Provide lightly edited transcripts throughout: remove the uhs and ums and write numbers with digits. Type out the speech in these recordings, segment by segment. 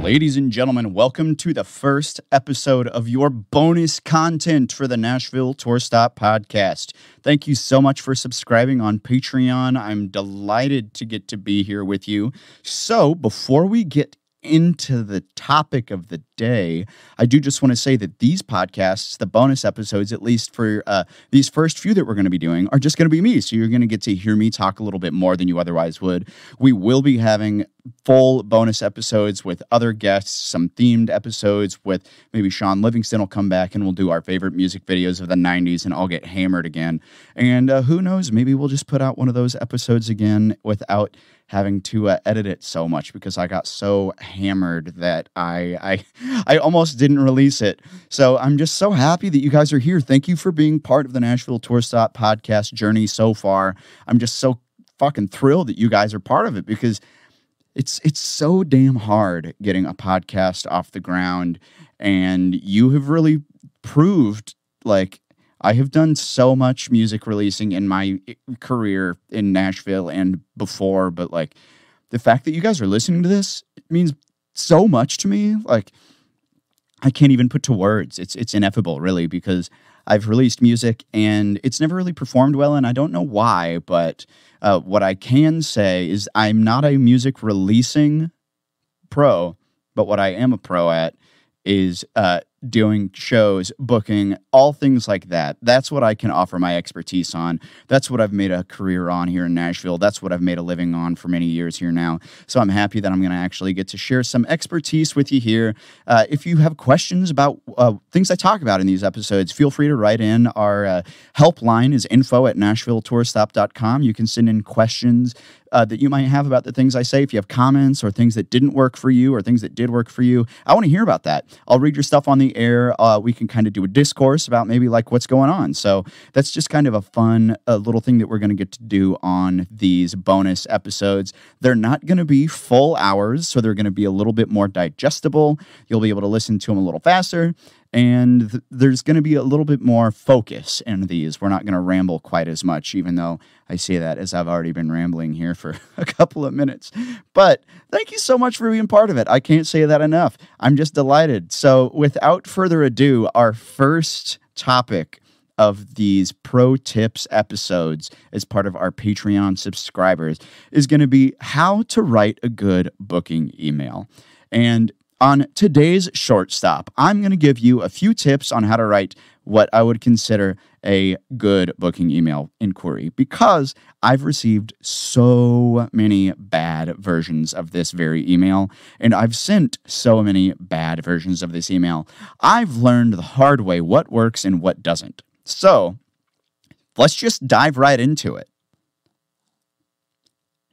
Ladies and gentlemen, welcome to the first episode of your bonus content for the Nashville Tour Stop podcast. Thank you so much for subscribing on Patreon. I'm delighted to get to be here with you. So before we get into the topic of the day, I do just want to say that these podcasts, the bonus episodes, at least for these first few that we're going to be doing, are just going to be me. So you're going to get to hear me talk a little bit more than you otherwise would. We will be having full bonus episodes with other guests, some themed episodes with maybe Sean Livingston will come back and we'll do our favorite music videos of the 90s and I'll get hammered again. And who knows, maybe we'll just put out one of those episodes again without having to edit it so much because I got so hammered that I almost didn't release it. So I'm just so happy that you guys are here. Thank you for being part of the Nashville Tour Stop podcast journey so far. I'm just so fucking thrilled that you guys are part of it because it's so damn hard getting a podcast off the ground, and you have really proved, like, I have done so much music releasing in my career in Nashville and before, but like the fact that you guys are listening to this, it means so much to me. Like, I can't even put to words. It's ineffable, really, because I've released music and it's never really performed well, and I don't know why, but what I can say is I'm not a music releasing pro, but what I am a pro at is doing shows, booking, all things like that. That's what I can offer my expertise on. That's what I've made a career on here in Nashville. That's what I've made a living on for many years here now. So I'm happy that I'm going to actually get to share some expertise with you here. If you have questions about things I talk about in these episodes, feel free to write in. Our helpline is info@nashvilletourstop.com. You can send in questions that you might have about the things I say. If you have comments or things that didn't work for you or things that did work for you, I want to hear about that. I'll read your stuff on the air. We can kind of do a discourse about maybe like what's going on. So that's just kind of a fun little thing that we're going to get to do on these bonus episodes. They're not going to be full hours, so they're going to be a little bit more digestible. You'll be able to listen to them a little faster. And there's going to be a little bit more focus in these. We're not going to ramble quite as much, even though I say that as I've already been rambling here for a couple of minutes. But thank you so much for being part of it. I can't say that enough. I'm just delighted. So without further ado, our first topic of these pro tips episodes as part of our Patreon subscribers is going to be how to write a good booking email. And on today's short stop, I'm going to give you a few tips on how to write what I would consider a good booking email inquiry, because I've received so many bad versions of this very email, and I've sent so many bad versions of this email. I've learned the hard way what works and what doesn't. So let's just dive right into it.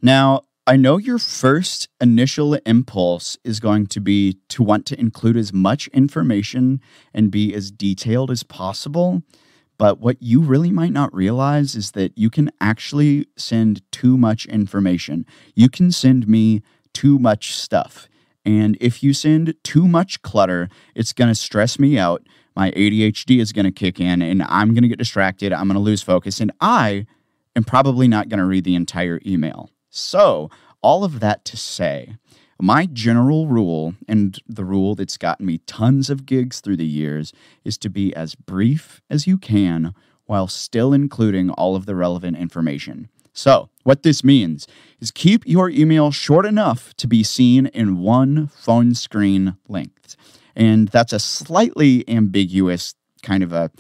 Now, I know your first initial impulse is going to be to want to include as much information and be as detailed as possible, but what you really might not realize is that you can actually send too much information. You can send me too much stuff, and if you send too much clutter, it's going to stress me out. My ADHD is going to kick in, and I'm going to get distracted. I'm going to lose focus, and I am probably not going to read the entire email. So, all of that to say, my general rule, and the rule that's gotten me tons of gigs through the years, is to be as brief as you can while still including all of the relevant information. So, what this means is keep your email short enough to be seen in one phone screen length. And that's a slightly ambiguous kind of a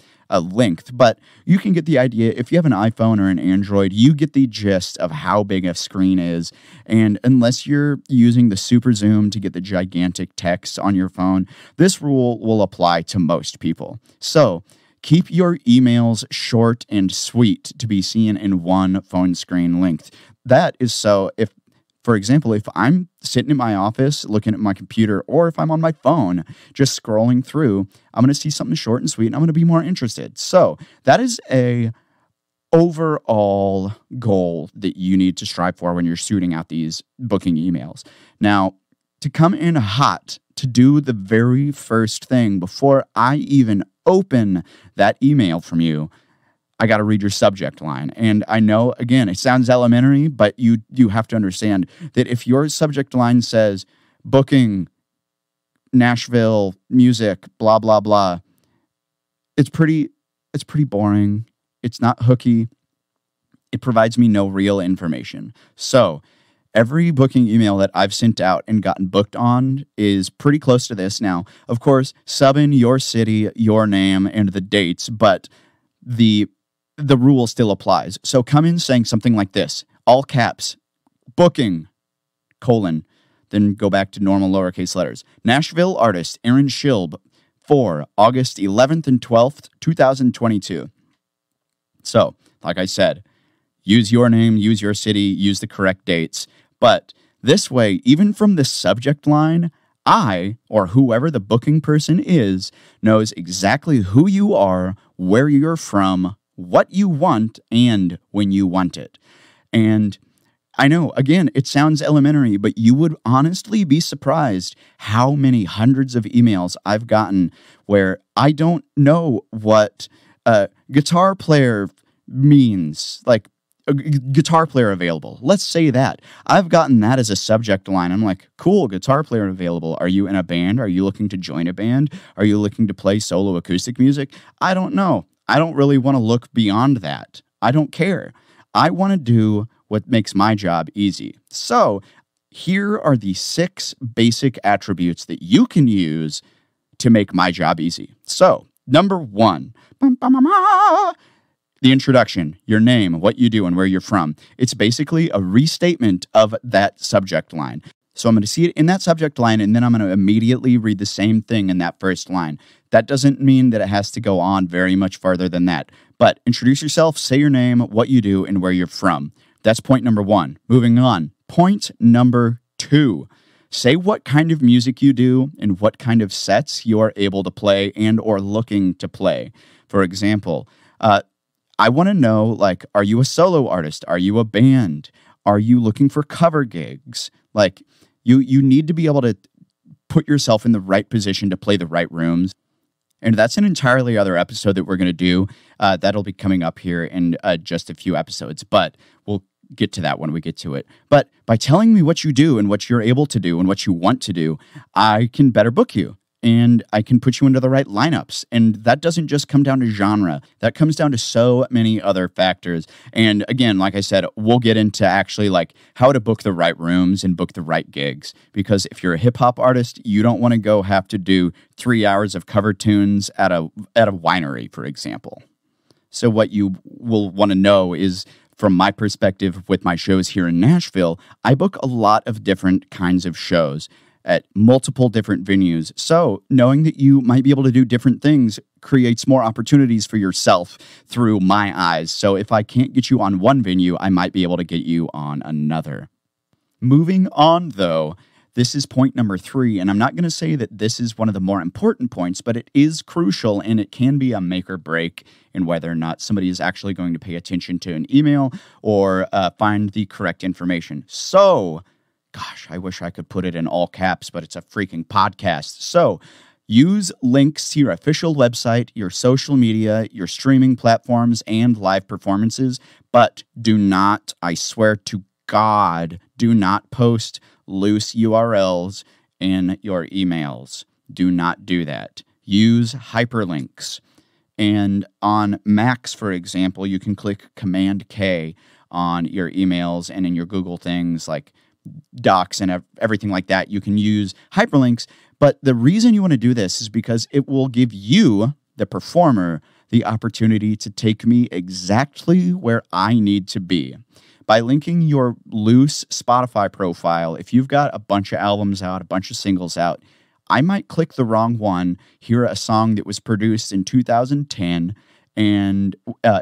length, but you can get the idea. If you have an iPhone or an Android, you get the gist of how big a screen is. And unless you're using the super zoom to get the gigantic text on your phone, this rule will apply to most people. So keep your emails short and sweet to be seen in one phone screen length. That is so if, for example, if I'm sitting in my office looking at my computer, or if I'm on my phone just scrolling through, I'm going to see something short and sweet, and I'm going to be more interested. So that is a overall goal that you need to strive for when you're shooting out these booking emails. Now, to come in hot, to do the very first thing before I even open that email from you, I got to read your subject line. And I know, again, it sounds elementary, but you have to understand that if your subject line says booking Nashville music, blah, blah, blah. It's pretty boring. It's not hooky. It provides me no real information. So every booking email that I've sent out and gotten booked on is pretty close to this. Now, of course, sub in your city, your name, and the dates, but the rule still applies. So come in saying something like this, all caps, booking, : then go back to normal lowercase letters. Nashville artist Aaron Schilb for August 11th and 12th, 2022. So, like I said, use your name, use your city, use the correct dates. But this way, even from the subject line, I, or whoever the booking person is, knows exactly who you are, where you're from, what you want, and when you want it. And I know, again, it sounds elementary, but you would honestly be surprised how many hundreds of emails I've gotten where I don't know what guitar player means, like a guitar player available. Let's say that. I've gotten that as a subject line. I'm like, cool, guitar player available. Are you in a band? Are you looking to join a band? Are you looking to play solo acoustic music? I don't know. I don't really want to look beyond that. I don't care. I want to do what makes my job easy. So here are the 6 basic attributes that you can use to make my job easy. So number 1, the introduction, your name, what you do, and where you're from. It's basically a restatement of that subject line. So I'm going to see it in that subject line, and then I'm going to immediately read the same thing in that first line. That doesn't mean that it has to go on very much farther than that. But introduce yourself, say your name, what you do, and where you're from. That's point number 1. Moving on. Point number 2. Say what kind of music you do and what kind of sets you are able to play and or looking to play. For example, I want to know, like, are you a solo artist? Are you a band? Are you looking for cover gigs? Like, you need to be able to put yourself in the right position to play the right rooms. And that's an entirely other episode that we're going to do. That'll be coming up here in just a few episodes, but we'll get to that when we get to it. But by telling me what you do and what you're able to do and what you want to do, I can better book you. And I can put you into the right lineups. And that doesn't just come down to genre. That comes down to so many other factors. And again, like I said, we'll get into actually like how to book the right rooms and book the right gigs. Because if you're a hip hop artist, you don't want to have to do 3 hours of cover tunes at a winery, for example. So what you will want to know is, from my perspective with my shows here in Nashville, I book a lot of different kinds of shows at multiple different venues. So knowing that you might be able to do different things creates more opportunities for yourself through my eyes. So if I can't get you on one venue, I might be able to get you on another. Moving on, though, this is point number 3, and I'm not going to say that this is one of the more important points, but it is crucial, and it can be a make or break in whether or not somebody is actually going to pay attention to an email or find the correct information. So, gosh, I wish I could put it in all caps, but it's a freaking podcast. So use links to your official website, your social media, your streaming platforms, and live performances, but do not, I swear to God, do not post loose URLs in your emails. Do not do that. Use hyperlinks. And on Macs, for example, you can click Command K on your emails and in your Google things like Docs and everything like that. You can use hyperlinks, but the reason you want to do this is because it will give you, the performer, the opportunity to take me exactly where I need to be. By linking your loose Spotify profile, if you've got a bunch of albums out, a bunch of singles out, I might click the wrong one, hear a song that was produced in 2010 and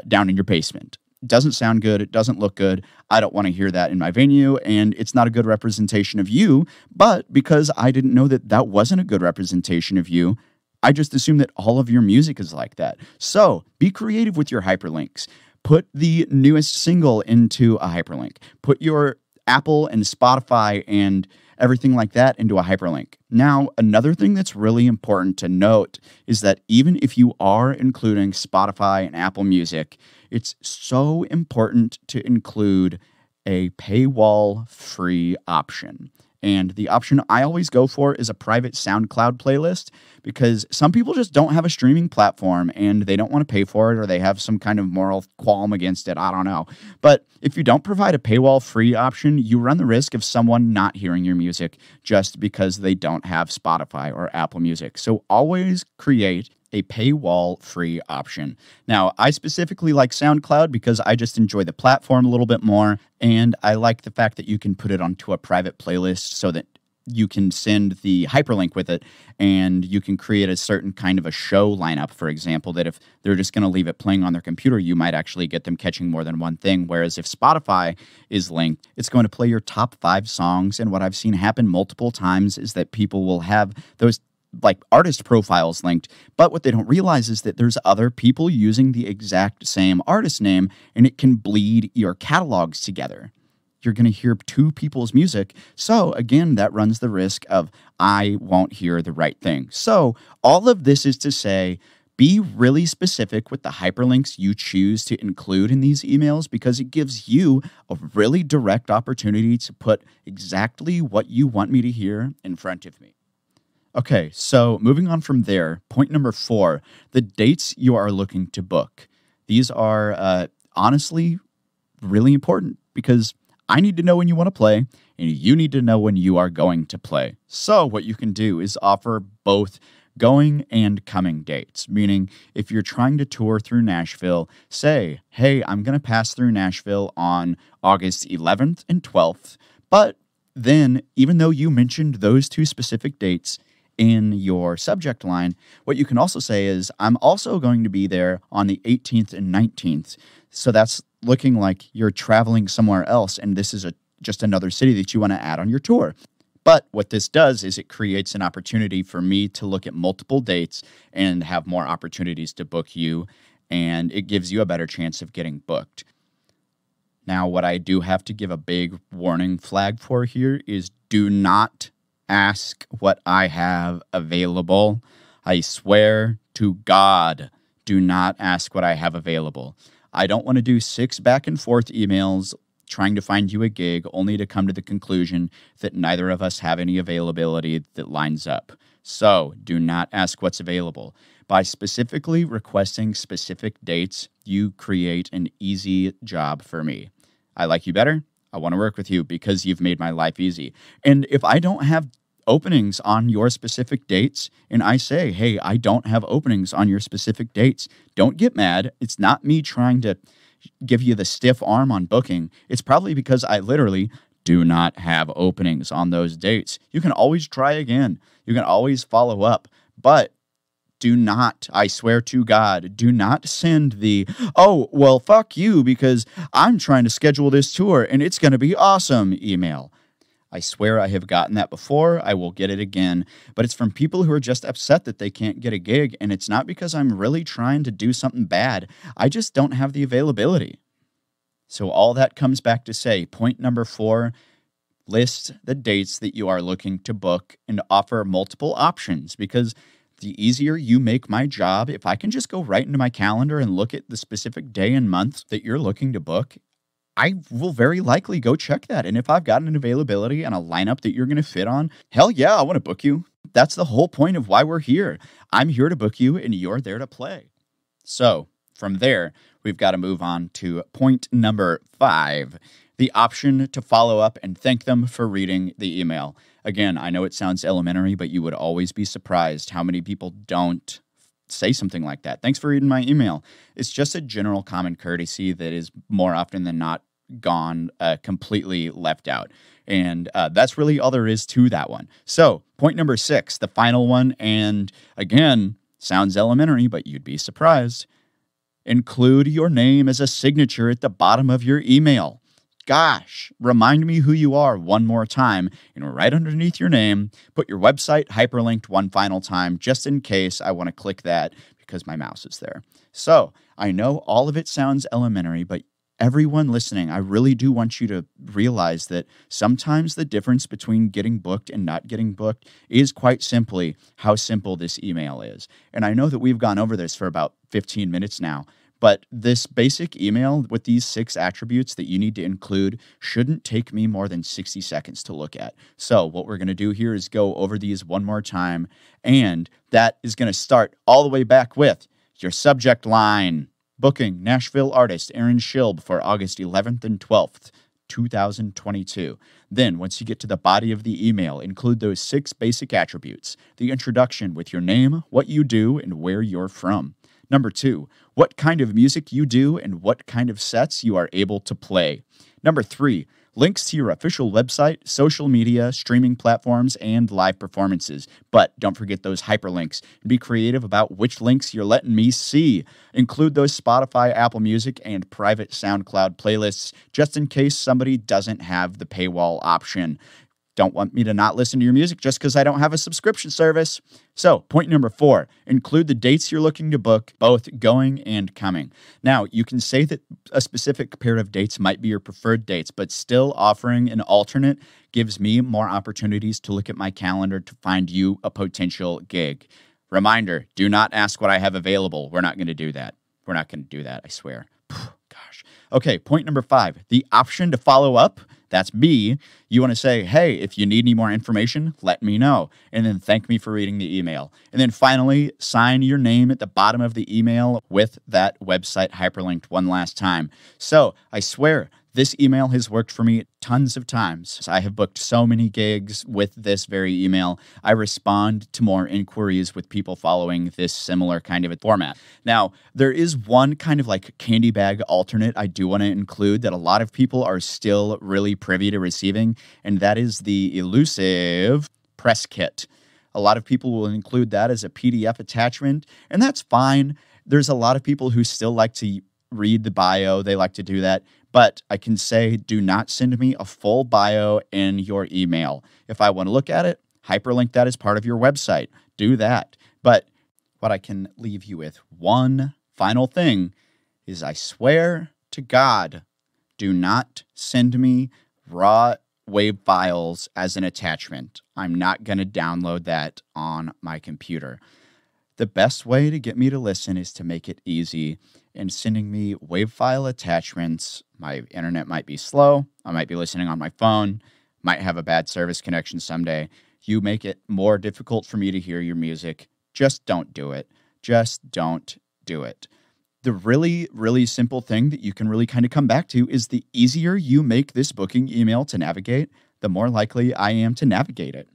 down in your basement. It doesn't sound good. It doesn't look good. I don't want to hear that in my venue, and it's not a good representation of you. But because I didn't know that that wasn't a good representation of you, I just assume that all of your music is like that. So be creative with your hyperlinks. Put the newest single into a hyperlink. Put your Apple and Spotify and everything like that into a hyperlink. Now, another thing that's really important to note is that even if you are including Spotify and Apple Music, it's so important to include a paywall-free option. And the option I always go for is a private SoundCloud playlist, because some people just don't have a streaming platform and they don't want to pay for it, or they have some kind of moral qualm against it. I don't know. But if you don't provide a paywall-free option, you run the risk of someone not hearing your music just because they don't have Spotify or Apple Music. So always create a paywall-free option. Now, I specifically like SoundCloud because I just enjoy the platform a little bit more, and I like the fact that you can put it onto a private playlist so that you can send the hyperlink with it, and you can create a certain kind of a show lineup, for example, that if they're just going to leave it playing on their computer, you might actually get them catching more than one thing. Whereas if Spotify is linked, it's going to play your top 5 songs. And what I've seen happen multiple times is that people will have those like artist profiles linked, but what they don't realize is that there's other people using the exact same artist name, and it can bleed your catalogs together. You're going to hear 2 people's music. So again, that runs the risk of I won't hear the right thing. So all of this is to say, be really specific with the hyperlinks you choose to include in these emails, because it gives you a really direct opportunity to put exactly what you want me to hear in front of me. Okay, so moving on from there, point number 4, the dates you are looking to book. These are honestly really important, because I need to know when you want to play, and you need to know when you are going to play. So what you can do is offer both going and coming dates, meaning if you're trying to tour through Nashville, say, hey, I'm going to pass through Nashville on August 11th and 12th, but then even though you mentioned those 2 specific dates in your subject line, what you can also say is, I'm also going to be there on the 18th and 19th. So that's looking like you're traveling somewhere else, and this is just another city that you want to add on your tour. But what this does is it creates an opportunity for me to look at multiple dates and have more opportunities to book you, and it gives you a better chance of getting booked. Now, what I do have to give a big warning flag for here is do not ask what I have available. I swear to God, do not ask what I have available. I don't want to do 6 back and forth emails trying to find you a gig only to come to the conclusion that neither of us have any availability that lines up. So do not ask what's available. By specifically requesting specific dates, you create an easy job for me. I like you better. I want to work with you because you've made my life easy. And if I don't have openings on your specific dates, and I say, hey, I don't have openings on your specific dates, don't get mad. It's not me trying to give you the stiff arm on booking. It's probably because I literally do not have openings on those dates. You can always try again. You can always follow up, but do not, I swear to God, do not send the, oh, well, fuck you because I'm trying to schedule this tour and it's going to be awesome email. I swear I have gotten that before. I will get it again. But it's from people who are just upset that they can't get a gig. And it's not because I'm really trying to do something bad. I just don't have the availability. So all that comes back to say, point number 4, list the dates that you are looking to book and offer multiple options, because the easier you make my job, if I can just go right into my calendar and look at the specific day and month that you're looking to book, I will very likely go check that. And if I've got an availability and a lineup that you're going to fit on, hell yeah, I want to book you. That's the whole point of why we're here. I'm here to book you and you're there to play. So from there, we've got to move on to point number 5, the option to follow up and thank them for reading the email. Again, I know it sounds elementary, but you would always be surprised how many people don't say something like that. Thanks for reading my email. It's just a general common courtesy that is more often than not gone completely left out. And that's really all there is to that one. So point number 6, the final one, and again, sounds elementary, but you'd be surprised. Include your name as a signature at the bottom of your email. Gosh, remind me who you are one more time, and right underneath your name, put your website hyperlinked one final time, just in case I want to click that because my mouse is there. So I know all of it sounds elementary, but everyone listening, I really do want you to realize that sometimes the difference between getting booked and not getting booked is quite simply how simple this email is. And I know that we've gone over this for about 15 minutes now, But this basic email with these 6 attributes that you need to include shouldn't take me more than 60 seconds to look at. So what we're going to do here is go over these one more time, and that is going to start all the way back with your subject line. Booking Nashville artist Aaron Schilb for August 11th and 12th, 2022. Then, once you get to the body of the email, include those 6 basic attributes. The introduction with your name, what you do, and where you're from. Number 2, what kind of music you do and what kind of sets you are able to play. Number 3, links to your official website, social media, streaming platforms, and live performances. But don't forget those hyperlinks, and be creative about which links you're letting me see. Include those Spotify, Apple Music, and private SoundCloud playlists, just in case somebody doesn't have the paywall option. Don't want me to not listen to your music just because I don't have a subscription service. So, point number 4, include the dates you're looking to book, both going and coming. Now, you can say that a specific pair of dates might be your preferred dates, but still offering an alternate gives me more opportunities to look at my calendar to find you a potential gig. Reminder, do not ask what I have available. We're not going to do that. We're not going to do that, I swear. Gosh. Okay, point number 5, the option to follow up. That's me. You want to say, hey, if you need any more information, let me know. And then thank me for reading the email. And then finally, sign your name at the bottom of the email with that website hyperlinked one last time. So I swear, this email has worked for me tons of times. I have booked so many gigs with this very email. I respond to more inquiries with people following this similar kind of a format. Now, there is one kind of like candy bag alternate I do want to include that a lot of people are still really privy to receiving, and that is the elusive press kit. A lot of people will include that as a PDF attachment, and that's fine. There's a lot of people who still like to read the bio. They like to do that. But I can say, do not send me a full bio in your email. If I want to look at it, hyperlink that as part of your website. Do that. But what I can leave you with, one final thing, is I swear to God, do not send me raw WAV files as an attachment. I'm not going to download that on my computer. The best way to get me to listen is to make it easy. And sending me WAV file attachments, my internet might be slow, I might be listening on my phone, might have a bad service connection someday. You make it more difficult for me to hear your music. Just don't do it. Just don't do it. The really, really simple thing that you can really kind of come back to is the easier you make this booking email to navigate, the more likely I am to navigate it.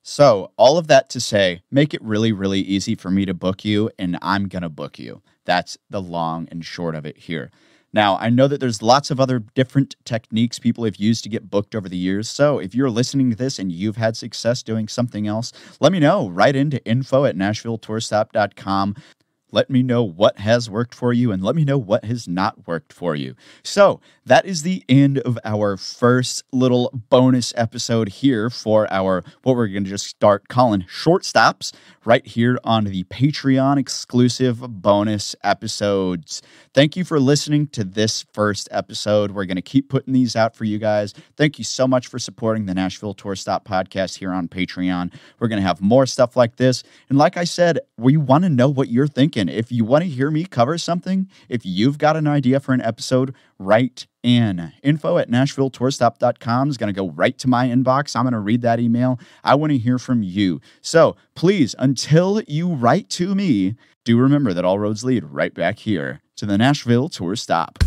So all of that to say, make it really, really easy for me to book you, and I'm going to book you. That's the long and short of it here. Now, I know that there's lots of other different techniques people have used to get booked over the years. So if you're listening to this and you've had success doing something else, let me know. Write into info@nashvilletourstop.com. Let me know what has worked for you and let me know what has not worked for you. So that is the end of our first little bonus episode here for our, what we're going to just start calling short stops right here on the Patreon exclusive bonus episodes. Thank you for listening to this first episode. We're going to keep putting these out for you guys. Thank you so much for supporting the Nashville Tour Stop podcast here on Patreon. We're going to have more stuff like this. And like I said, we want to know what you're thinking. If you want to hear me cover something, if you've got an idea for an episode, write in. info@nashvilletourstop.com is going to go right to my inbox. I'm going to read that email. I want to hear from you. So please, until you write to me, do remember that all roads lead right back here to the Nashville Tour Stop.